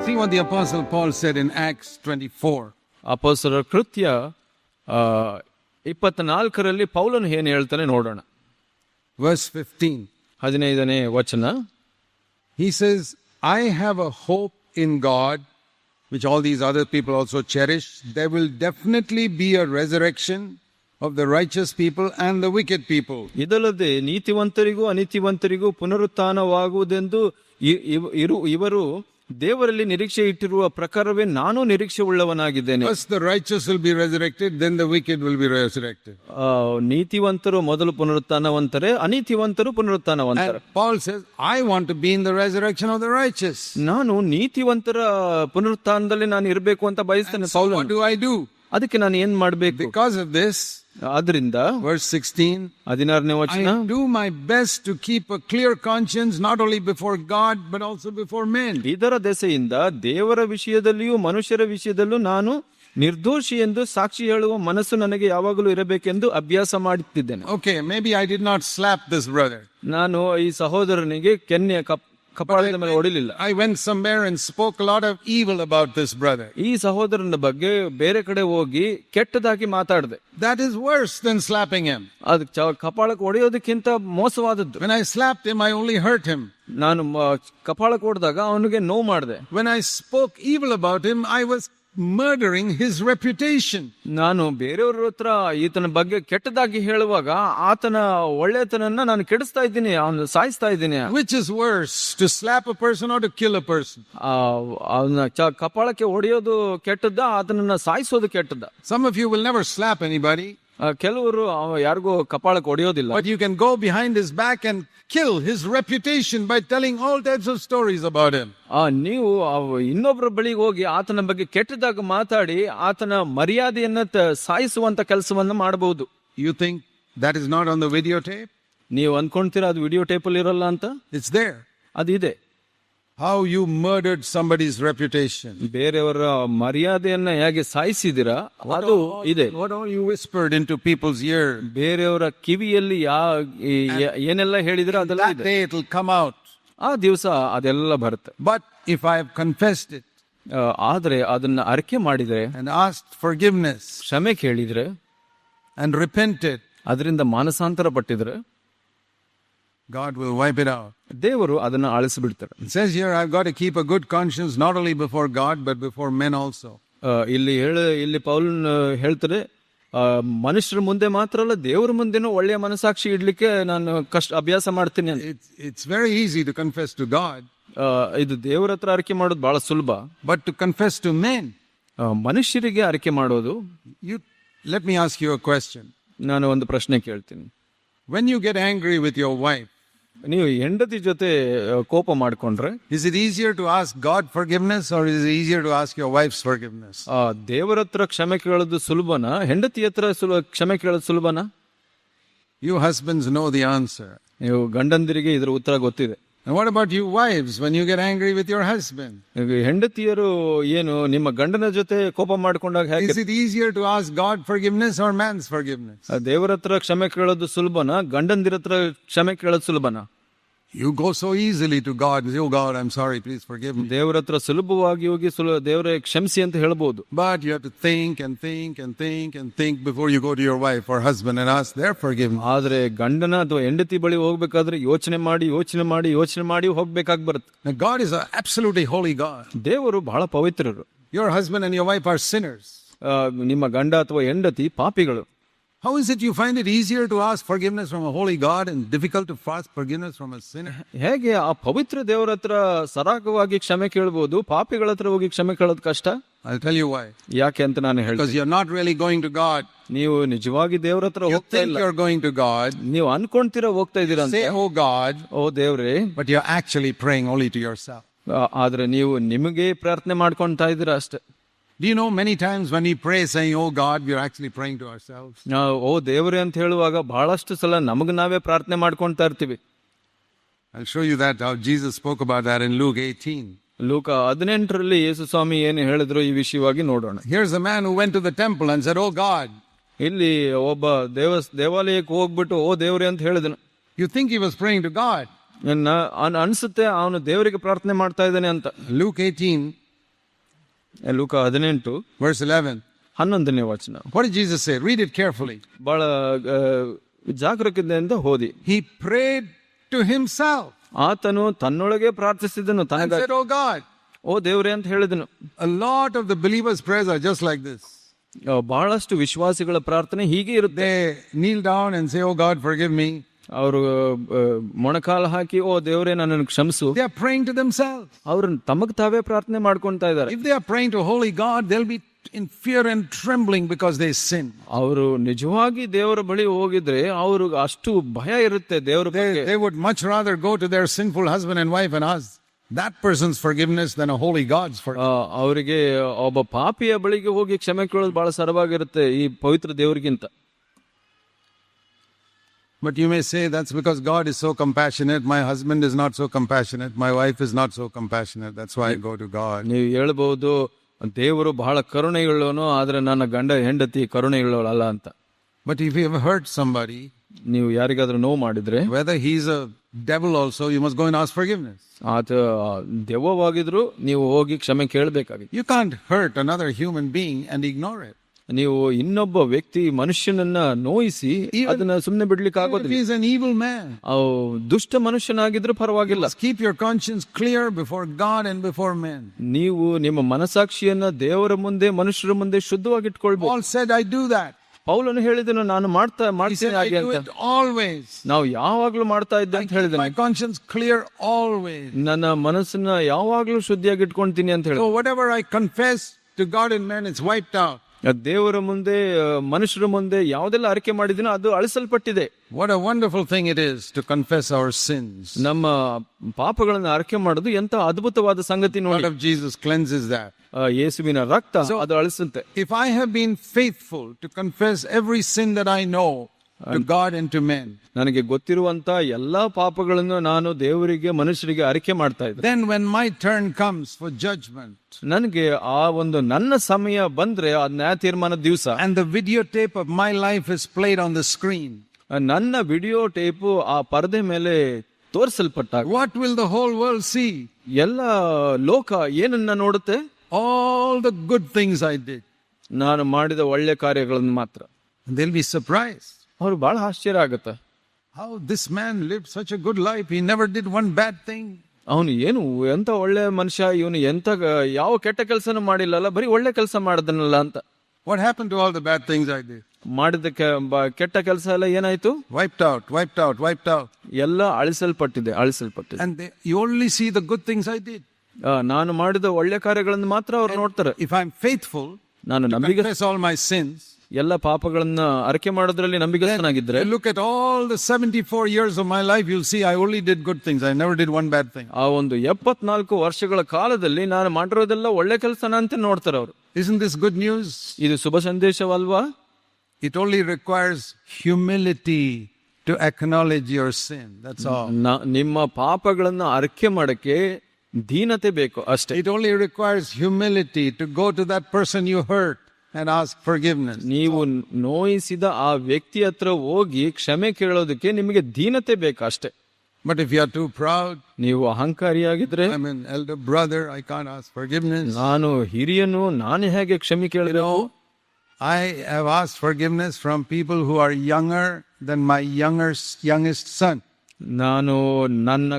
See what the Apostle Paul said in Acts 24. ಅಪೊಸ್ತಲರ ಕೃತ್ಯ 24ರಲ್ಲಿ ಪೌಲನು ಏನು ಹೇಳ್ತಾನೆ ನೋಡೋಣ. Verse 15. 15ನೇ ವಚನ. He says, I have a hope in God, which all these other people also cherish. There will definitely be a resurrection of the righteous people and the wicked people. ಇದಲ್ಲದೆ ನೀತಿವಂತರಿಗೂ ಅನೀತಿವಂತರಿಗೂ ಪುನರುತ್ಥಾನವಾಗುವುದೆಂದು ಇವರು ದೇವರಲ್ಲಿ ನಿರೀಕ್ಷೆ ಇಟ್ಟಿರುವ ಪ್ರಕಾರವೇ ನಾನು ನಿರೀಕ್ಷೆ ಉಳ್ಳವನಾಗಿದ್ದೇನೆ. First the righteous will be resurrected, then the wicked will be resurrected. ನೀತಿವಂತರು ಮೊದಲು ಪುನರುತ್ಥಾನವಂತರೇ, ಅನೀತಿವಂತರು ಪುನರುತ್ಥಾನವಂತರೇ. And Paul says, I want to be in the resurrection of the righteous. ನಾನು ನೀತಿವಂತರ ಪುನರುತ್ಥಾನದಲ್ಲಿ ನಾನು ಇರಬೇಕು ಅಂತ ಬಯಸ್ತೇನೆ. So what do I do? ಅದಕ್ಕೆ ನಾನು ಏನ್ ಮಾಡಬೇಕು? Because of this, ಆದ್ರಿಂದ verse 16, 16ನೇ ವಚನ, I do my best to keep a clear conscience not only before God but also before men. ಇದರ ದೆಸೆಯಿಂದ ದೇವರ ವಿಷಯದಲ್ಲಿಯೂ ಮನುಷ್ಯರ ವಿಷಯದಲ್ಲೂ ನಾನು ನಿರ್ದೋಷಿ ಎಂದು ಸಾಕ್ಷಿ ಹೇಳುವ ಮನಸ್ಸು ನನಗೆ ಯಾವಾಗಲೂ ಇರಬೇಕೆಂದು ಅಭ್ಯಾಸ ಮಾಡುತ್ತಿದ್ದೇನೆ. Okay, maybe I did not slap this brother. ನಾನು ಈ ಸಹೋದರನಿಗೆ ಕೆನ್ನೆ ಕಪಾಳದ ಮೇಲೆ ಹೊಡಿಲಿಲ್ಲ. I went somewhere and spoke a lot of evil about this brother. ಈ ಸಹೋದರನ ಬಗ್ಗೆ ಬೇರೆ ಕಡೆ ಹೋಗಿ ಕೆಟ್ಟದಾಗಿ ಮಾತಾಡಿದೆ. That is worse than slapping him. ಅದು ಕಪಾಳಕ್ಕೆ ಹೊಡೆಯೋದಕ್ಕಿಂತ ಮೋಸವಾದದ್ದು. When I slapped him, I only hurt him. ನಾನು ಕಪಾಳಕ್ಕೆ ಹೊಡೆದಾಗ ಅವನಿಗೆ ನೋವು ಮಾಡಿದೆ. When I spoke evil about him, I was murdering his reputation. ನಾನು ಬೇರೆಯವ್ರ ಹತ್ರ ಈತನ ಬಗ್ಗೆ ಕೆಟ್ಟದಾಗಿ ಹೇಳುವಾಗ ಆತನ ಒಳ್ಳೆತನನ್ನ ನಾನು ಕೆಡಿಸ್ತಾ ಇದ್ದೀನಿ, ಅವನು ಸಾಯಿಸ್ತಾ ಇದ್ದೀನಿ. Which is worse, to slap a person or to kill a person? ಅವನ ಕಪಾಳಕ್ಕೆ ಹೊಡೆಯೋದು ಕೆಟ್ಟದ್ದ, ಆತನನ್ನ ಸಾಯಿಸೋದು ಕೆಟ್ಟದ್ದ? Some of you will never slap anybody. ಕೆಲವರು ಯಾರಿಗೂ ಕಪಾಳಕ್ಕೆ ಹೊಡೆಯೋದಿಲ್ಲ. But you can go behind his back and kill his reputation by telling all types of stories about him. ನೀವು ಇನ್ನೊಬ್ಬರ ಬಳಿಗೆ ಹೋಗಿ ಆತನ ಬಗ್ಗೆ ಕೆಟ್ಟದಾಗ ಮಾತಾಡಿ ಆತನ ಮರ್ಯಾದೆಯನ್ನ ಸಾಯಿಸುವಂತ ಕೆಲಸವನ್ನ ಮಾಡಬಹುದು. You think that is not on the videotape? ನೀವು ಅನ್ಕೊಂತೀರಾ ಅದು ವಿಡಿಯೋ ಟೇಪ್ ಅಲ್ಲಿ ಇರಲ್ಲ ಅಂತ? It's there. ಅದಿದೆ. How you murdered somebody's reputation. ಬೇರೆಯವರ ಮರ್ಯಾದೆಯನ್ನ ಹೇಗೆ ಸಾಯಿಸಿದಿರಾ ಅದು ಇದೆ. What all you whispered into people's ear. ಬೇರೆಯವರ ಕಿವಿಯಲ್ಲಿ ಏನೆಲ್ಲ ಹೇಳಿದಿರ ಅದೆಲ್ಲ ಇದೆ. That day it will come out. ಆ ದಿವಸ ಅದೆಲ್ಲ ಬರುತ್ತೆ. But if I have confessed it, ಆದ್ರೆ ಅದನ್ನ ಅರಿಕೆ ಮಾಡಿದ್ರೆ and asked forgiveness, ಕ್ಷಮೆ ಕೇಳಿದ್ರೆ and repented, ಅದರಿಂದ ಮಾನಸಾಂತರ ಪಟ್ಟಿದ್ರೆ God will wipe it out. ದೇವರು ಅದನ್ನ ಅಳಿಸಿಬಿಡ್ತಾರೆ. It says here, I've got to keep a good conscience not only before God but before men also. ಇಲ್ಲಿ ಪೌಲನ್ ಹೇಳ್ತಾರೆ, ಮನುಷ್ಯರ ಮುಂದೆ ಮಾತ್ರ ಅಲ್ಲ ದೇವರ ಮುಂದೆನೂ ಒಳ್ಳೆಯ ಮನಸಾಕ್ಷಿ ಇಡ್ಲಿಕ್ಕೆ ನಾನು ಅಭ್ಯಾಸ ಮಾಡ್ತೀನಿ ಅಂತ. It's very easy to confess to God. ಇದು ದೇವರ ಹತ್ರ ಅರಿಕೆ ಮಾಡೋದು ಬಹಳ ಸುಲಭ. But to confess to men, ಮನುಷ್ಯರಿಗೆ ಅರಿಕೆ ಮಾಡೋದು. Let me ask you a question. ನಾನು ಒಂದು ಪ್ರಶ್ನೆ ಕೇಳ್ತೀನಿ. When you get angry with your wife, ನೀವು ಹೆಂಡತಿ ಜೊತೆ ಕೋಪ ಮಾಡ್ಕೊಂಡ್ರೆ, is it easier to ask God forgiveness or is it easier to ask your wife's forgiveness? ದೇವರ ಹತ್ರ ಕ್ಷಮೆ ಕೇಳೋದು ಸುಲಭನಾ, ಹೆಂಡತಿ ಹತ್ರ ಕ್ಷಮೆ ಕೇಳೋದು ಸುಲಭನಾ? You husbands know the answer. ನೀವು ಗಂಡಂದಿರಿಗೆ ಇದರ ಉತ್ತರ ಗೊತ್ತಿದೆ. And what about you wives when you get angry with your husband? ಹೆಂಡತಿಯರು ಏನು ನಿಮ್ಮ ಗಂಡನ ಜೊತೆ ಕೋಪ ಮಾಡ್ಕೊಂಡಾಗ ಹೇಗೆ? Is it easier to ask God forgiveness or man's forgiveness? ದೇವರ ಹತ್ರ ಕ್ಷಮೆ ಕೇಳೋದು ಸುಲಭನಾ, ಗಂಡಂದಿರ ಹತ್ರ ಕ್ಷಮೆ ಕೇಳೋದು ಸುಲಭನಾ? You go so easily to God and say, oh God, I'm sorry, please forgive me. ದೇವರ ಹತ್ರ ಸುಲಭವಾಗಿ ಹೋಗಿ ದೇವರೇ ಕ್ಷಮಿಸಿ ಅಂತ ಹೇಳ್ಬೋದು. But you have to think and think and think and think before you go to your wife or husband and ask their forgiveness. ಆದ್ರೆ ಗಂಡನ ಅಥವಾ ಹೆಂಡತಿ ಬಳಿ ಹೋಗ್ಬೇಕಾದ್ರೆ ಯೋಚನೆ ಮಾಡಿ ಹೋಗ್ಬೇಕಾಗಿ ಬರುತ್ತೆ. Now God is an absolutely holy God. ದೇವರು ಬಹಳ ಪವಿತ್ರರು. Your husband and your wife are sinners. ನಿಮ್ಮ ಗಂಡ ಅಥವಾ ಹೆಂಡತಿ ಪಾಪಿಗಳು. How is it you find it easier to ask forgiveness from a holy God and difficult to ask forgiveness from a sinner? ಹೇಗೆ ಆ ಪವಿತ್ರ ದೇವರ ಹತ್ರ ಸರಾಗವಾಗಿ ಕ್ಷಮೆ ಕೇಳಬಹುದು, ಪಾಪಿಗಳ ಹತ್ರ ಹೋಗಿ ಕ್ಷಮೆ ಕೇಳೋದು ಕಷ್ಟ? I'll tell you why. ಯಾಕೆ ಅಂತ ನಾನು ಹೇಳ್ತೀನಿ. Because you're not really going to God. ನೀವು ನಿಜವಾಗಿ ದೇವರ ಹತ್ರ ಹೋಗ್ತಾ ಇಲ್ಲ. You're going to God. ನೀವು ಅನ್ಕೊಂತೀರಾ ಹೋಗ್ತಾ ಇದ್ದೀರಾ ಅಂತ. Say, oh God. ಓ ದೇವ್ರೇ. But you're actually praying only to yourself. ಆದ್ರೆ ನೀವು ನಿಮಗೆ ಪ್ರಾರ್ಥನೆ ಮಾಡ್ಕೊಂತಾ ಇದ್ದೀರಾ ಅಷ್ಟೇ. Do you know many times when we pray saying, oh God, we are actually praying to ourselves? ನಾವು ಓ ದೇವರೇ ಅಂತ ಹೇಳುವಾಗ ಬಹಳಷ್ಟು ಸಲ ನಮಗೆ ನಾವೇ ಪ್ರಾರ್ಥನೆ ಮಾಡ್ಕೊಂತಾ ಇರ್ತೀವಿ. I'll show you that, how Jesus spoke about that in Luke 18. ಲೂಕ 18ರಲ್ಲಿ ಯೇಸು ಸ್ವಾಮಿ ಏನು ಹೇಳಿದ್ರು ಈ ವಿಷಯವಾಗಿ ನೋಡೋಣ. Here's a man who went to the temple and said, oh God. ಇಲ್ಲಿ ಒಬ್ಬ ದೇವಾಲಯಕ್ಕೆ ಹೋಗ್ಬಿಟ್ಟು ಓ ದೇವರೇ ಅಂತ ಹೇಳಿದನು. You think he was praying to God? ಅನ್ಸುತ್ತೆ ಅವನು ದೇವರಿಗೆ ಪ್ರಾರ್ಥನೆ ಮಾಡ್ತಾ ಇದ್ದಾನೆ ಅಂತ. Luke 18 ಲೂಕ 18 verse 11. 11ನೇ ವಚನ. What did Jesus say? Read it carefully. ಬಹಳ ಜಾಗರೂಕತೆಯಿಂದ ಓದಿ. He prayed to himself ಆತನು ತನ್ನೊಳಗೆ ಪ್ರಾರ್ಥಿಸಿದನು, and ತನಗಾಗಿ, said, "Oh God." ಓ ದೇವ್ರೆ ಅಂತ ಹೇಳಿದನು. A lot of the believers' prayers are just like this. ಬಹಳಷ್ಟು ವಿಶ್ವಾಸಿಗಳ ಪ್ರಾರ್ಥನೆ ಹೀಗೆ ಇರುತ್ತೆ. They kneel down and say, "Oh God, forgive me." ಅವರು ಮೊಣಕಾಲು ಹಾಕಿ, ಓ ದೇವ್ರೆ ನನ್ನನ್ನು ಕ್ಷಮಿಸು. They are praying to themselves. ಅವರು ತಮಗ್ ತಾವೇ ಪ್ರಾರ್ಥನೆ ಮಾಡ್ಕೊಂತಾ ಇದ್ದಾರೆ. If they are praying to holy God, they'll be in fear and trembling because they sin. ಅವರು ನಿಜವಾಗಿ ದೇವರ ಬಳಿ ಹೋಗಿದ್ರೆ ಅವ್ರಿಗೆ ಅಷ್ಟು ಭಯ ಇರುತ್ತೆ ದೇವರ ಬಗ್ಗೆ. They would much rather go to their sinful husband and wife and ask that person's forgiveness than a holy God's forgiveness. ಅವರಿಗೆ ಒಬ್ಬ ಪಾಪಿಯ ಬಳಿಗೆ ಹೋಗಿ ಕ್ಷಮೆ ಕೇಳೋದು ಬಹಳ ಸರವಾಗಿರುತ್ತೆ ಈ ಪವಿತ್ರ ದೇವರಿಗಿಂತ. But you may say that's because God is so compassionate. My husband is not so compassionate. My wife is not so compassionate. That's why I go to God. ನೀವು ಹೇಳ್ಬಹುದು, ದೇವರು ಬಹಳ ಕರುಣೆಯುಳ್ಳವನು, ಆದ್ರೆ ನನ್ನ ಗಂಡ ಹೆಂಡತಿ ಕರುಣೆಯುಳ್ಳವಳಲ್ಲ ಅಂತ. But if you have hurt somebody, ನೀವು ಯಾರಿಗಾದ್ರೂ ನೋವು ಮಾಡಿದ್ರೆ, whether he's a devil also, you must go and ask forgiveness. ಆತ ದೆವ್ವವಾಗಿದ್ರು ನೀವು ಹೋಗಿ ಕ್ಷಮೆ ಕೇಳಬೇಕಾಗಿತ್ತು. You can't hurt another human being and ignore it. ನೀವು ಇನ್ನೊಬ್ಬ ವ್ಯಕ್ತಿ ಮನುಷ್ಯನನ್ನ ನೋಯಿಸಿ ಅದನ್ನ ಸುಮ್ಮನೆ ಬಿಡ್ಲಿಕ್ಕೆ If ಆಗೋದಿಲ್ಲ. he's an evil man, ದುಷ್ಟ ಮನುಷ್ಯನಾಗಿದ್ರು ಪರವಾಗಿಲ್ಲ. keep your conscience clear before God and before men. ನೀವು ನಿಮ್ಮ ಮನಸಾಕ್ಷಿಯನ್ನ ದೇವರ ಮುಂದೆ ಮನುಷ್ಯರ ಮುಂದೆ ಶುದ್ಧವಾಗಿಟ್ಕೊಳ್ಬಹುದು. Paul said, "I do that." ಪೌಲನು ಹೇಳಿದನು, ನಾನು He ಮಾಡ್ತೇನೆ said, "I ಹಾಗೆ do ಅಂತ. it always. ನಾವು ಯಾವಾಗ್ಲೂ ಮಾಡ್ತಾ ಇದ್ದೆ ಅಂತ Keep ಹೇಳಿದನು. my conscience clear always." ನನ್ನ ಮನಸ್ಸನ್ನ ಯಾವಾಗ್ಲೂ ಶುದ್ಧಿಯಾಗಿ ಇಟ್ಕೊಂತೀನಿ ಅಂತ ಹೇಳಿ. So whatever I confess to God and men, it's wiped out. ದೇವರ ಮುಂದೆ ಮನುಷ್ಯರ ಮುಂದೆ ಯಾವುದೆಲ್ಲ ಅರಿಕೆ ಮಾಡಿದಿನೋ ಅದು ಅಳಿಸಲ್ಪಟ್ಟಿದೆ. What a wonderful thing it is to confess our sins. ನಮ್ಮ ಪಾಪಗಳನ್ನು ಅರಿಕೆ ಮಾಡೋದು ಎಂತ ಅದ್ಭುತವಾದ ಸಂಗತಿ The blood ನೋಡಿ. of Jesus cleanses that. ಯೇಸುವಿನ ರಕ್ತ ಅದು ಅಳಿಸುತ್ತೆ. If I have been faithful to confess every sin that I know to God and to men, ನನಗೆ ಗೊತ್ತಿರುವಂತ ಎಲ್ಲಾ ಪಾಪಗಳನ್ನು ನಾನು ದೇವರಿಗೆ ಮನುಷ್ಯರಿಗೆ ಅರಿಕೆ ಮಾಡ್ತಾ ಇದ್ದೆ, then when my turn comes for judgment, ನನಗೆ ಆ ಒಂದು ನನ್ನ ಸಮಯ ಬಂದ್ರೆ ಆ ನ್ಯಾಯ ತೀರ್ಮಾನದ ದಿವಸ, and the videotape of my life is played on the screen, ನನ್ನ ವಿಡಿಯೋ ಟೇಪು ಆ ಪರದೆ ಮೇಲೆ ತೋರಿಸಲ್ಪಟ್ಟಾಗ what will the whole world see? ಎಲ್ಲ ಲೋಕ ಏನನ್ನ ನೋಡುತ್ತೆ? All the good things I did. ನಾನು ಮಾಡಿದ ಒಳ್ಳೆ ಕಾರ್ಯಗಳನ್ನು ಮಾತ್ರ. And they'll be surprised. ಅವ್ರು ಬಹಳ ಆಶ್ಚರ್ಯ ಆಗುತ್ತೆ. How this man lived such a good life. He never did one bad thing. ಅವನು ಏನು ಎಂತ ಒಳ್ಳೆ ಮನುಷ್ಯ, ಇವನು ಎಂತ ಯಾವ ಕೆಟ್ಟ ಕೆಲಸನೂ ಮಾಡಿಲ್ಲಲ್ಲ, ಬರೀ ಒಳ್ಳೆ ಕೆಲಸ ಮಾಡಿದನಲ್ಲ ಅಂತ. What happened to all the bad things I did? ಮಾಡಿದ ಕೆಟ್ಟ ಕೆಲಸ ಎಲ್ಲ ಏನಾಯ್ತು? Wiped out, wiped out, wiped out. ಎಲ್ಲ ಅಳಿಸಲ್ಪಟ್ಟಿದೆ. And you only see the good things I did. ನಾನು ಮಾಡಿದ ಒಳ್ಳೆ ಕಾರ್ಯಗಳನ್ನು ಮಾತ್ರ ಅವ್ರು ನೋಡ್ತಾರೆ. If I'm faithful ನಾನು to confess all my sins, ಎಲ್ಲ ಪಾಪಗಳನ್ನ ಅರಿಕೆ ಮಾಡೋದ್ರಲ್ಲಿ ನಂಬಿಗಸ್ತನಾಗಿದ್ರೆ, look at all the 74 years of my life, you'll see I only did good things. I never did one bad thing. ಆ ಒಂದು 74 ವರ್ಷಗಳ ಕಾಲದಲ್ಲಿ ನಾನು ಮಾಡಿರೋದೆಲ್ಲ ಒಳ್ಳೆ ಕೆಲಸನ ಅಂತ ನೋಡ್ತಾರೆ ಅವರು. Isn't this good news? ಇದು ಶುಭ ಸಂದೇಶವಲ್ವಾ? It only requires humility to acknowledge your sin. That's all. ನಿಮ್ಮ ಪಾಪಗಳನ್ನ ಅರಿಕೆ ಮಾಡಕ್ಕೆ ದೀನತೆ ಬೇಕು ಅಷ್ಟೇ. It only requires humility to go to that person you hurt and ask forgiveness. ನೀವು ನೋಯಿಸಿದ ಆ ವ್ಯಕ್ತಿ ಹತ್ರ ಹೋಗಿ ಕ್ಷಮೆ ಕೇಳೋದಕ್ಕೆ ನಿಮಗೆ ದೀನತೆ ಬೇಕು ಅಷ್ಟೇ. But if you are too proud, ನೀವು ಅಹಂಕಾರಿಯಾಗಿದ್ರೆ, I'm an elder brother, I can't ask forgiveness. ನಾನು ಹಿರಿಯನು, ನಾನು ಹೇಗೆ ಕ್ಷಮೆ ಕೇಳಿರೋ? I have asked forgiveness from people who are younger than my youngest son. ನಾನು ನನ್ನ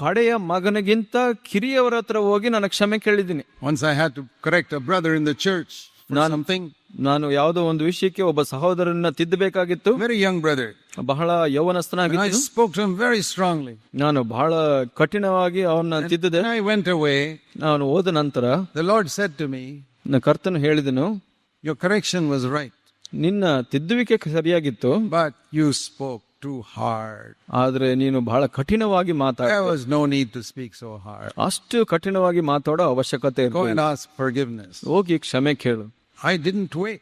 ಕಡೆಯ ಮಗನಿಗಿಂತ ಕಿರಿಯವರ ಹತ್ರ ಹೋಗಿ ನಾನು ಕ್ಷಮೆ ಕೇಳಿದ್ದೀನಿ. Once I had to correct a brother in the church for something. ನಾನು ಯಾವುದೋ ಒಂದು ವಿಷಯಕ್ಕೆ ಒಬ್ಬ ಸಹೋದರನ್ನ ತಿದ್ದಬೇಕಾಗಿತ್ತು. Very young brother. ಬಹಳ ಯೌವನಸ್ಥನಾಗಿದ್ದು, I spoke to him very strongly. ನಾನು ಬಹಳ ಕಠಿಣವಾಗಿ ಅವನ್ನ ತಿದ್ದಿದೆ. I went away. ನಾನು ಹೋದ ನಂತರ The Lord said to me, ಕರ್ತನು ಹೇಳಿದನು, your correction was right. ನಿನ್ನ ತಿದ್ದುವಿಕೆ ಸರಿಯಾಗಿತ್ತು, but you spoke too hard. ಆದ್ರೆ ನೀನು ಬಹಳ ಕಠಿಣವಾಗಿ ಮಾತಾಡ. There was no need to speak so hard. ಅಷ್ಟು ಕಠಿಣವಾಗಿ ಮಾತಾಡೋ ಅವಶ್ಯಕತೆ Go and ಇರಲಿಲ್ಲ. ask forgiveness. ಹೋಗಿ ಕ್ಷಮೆ ಕೇಳು. I didn't wait.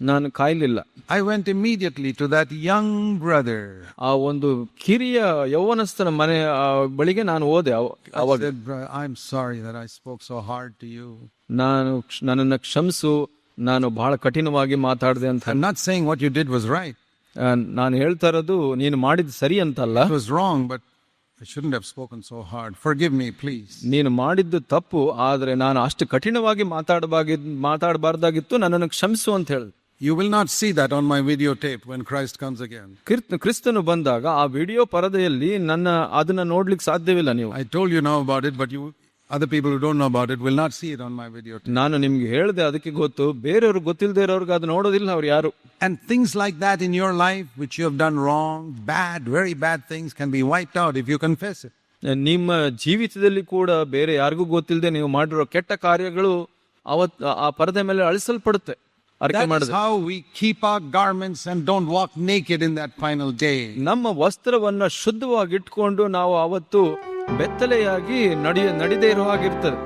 ನಾನು ಕಾಯ್ಲಿಲ್ಲ. I went immediately to that young brother. ಆ ಒಂದು ಕಿರಿಯ ಯೌವನಸ್ಥನ ಮನೆ ಬಳಿಗೆ ನಾನು ಹೋದೆ. I said, I'm sorry that I spoke so hard to you. ನನ್ನನ್ನು ಕ್ಷಮಿಸು, ನಾನು ಬಹಳ ಕಠಿಣವಾಗಿ ಮಾತಾಡಿದೆ ಅಂತ. I'm not saying what you did was right. ನಾನು ಹೇಳ್ತಾ ಇರೋದು ನೀನು ಮಾಡಿದ ಸರಿ ಅಂತಲ್ಲ. It was wrong, but I shouldn't have spoken so hard. Forgive me, please. ನೀನು ಮಾಡಿದ್ದು ತಪ್ಪು, ಆದರೆ ನಾನು ಅಷ್ಟು ಕಠಿಣವಾಗಿ ಮಾತಾಡಬಾರ್ದಾಗಿತ್ತು, ನನ್ನನ್ನು ಕ್ಷಮಿಸು ಅಂತ ಹೇಳಿದೆ. You will not see that on my videotape when Christ comes again. ಕ್ರಿಸ್ತನು ಬಂದಾಗ ಆ ವಿಡಿಯೋ ಪರದೆಯಲ್ಲಿ ಅದನ್ನ ನೋಡ್ಲಿಕ್ಕೆ ಸಾಧ್ಯವಿಲ್ಲ. ನೀವು I told you now about it, but other people who don't know about it will not see it on my videotape. ನಾನು ನಿಮ್ಗೆ ಹೇಳಿದೆ, ಅದಕ್ಕೆ ಗೊತ್ತು. ಬೇರೆಯವ್ರು ಗೊತ್ತಿಲ್ಲದೆ ಇರೋರ್ಗೆ ಅದು ನೋಡೋದಿಲ್ಲ, ಅವ್ರು ಯಾರು. And things like that in your life which you have done wrong, bad, very bad things can be wiped out if you confess it. ನಿಮ್ಮ ಜೀವಿತದಲ್ಲಿ ಕೂಡ ಬೇರೆ ಯಾರಿಗೂ ಗೊತ್ತಿಲ್ಲದೆ ನೀವು ಮಾಡಿರೋ ಕೆಟ್ಟ ಕಾರ್ಯಗಳು ಆ ಪರದೆ ಮೇಲೆ ಅಳಿಸಲ್ಪಡುತ್ತೆ. That is how we keep our garments and don't walk naked in that final day. ನಮ್ಮ ವಸ್ತ್ರವನ್ನ ಶುದ್ಧವಾಗಿ ಇಟ್ಕೊಂಡು ನಾವು ಅವತ್ತು ಬೆತ್ತಲೆಯಾಗಿ ನಡೆದೇ ಇರೋ ಹಾಗಿರ್ತದೆ.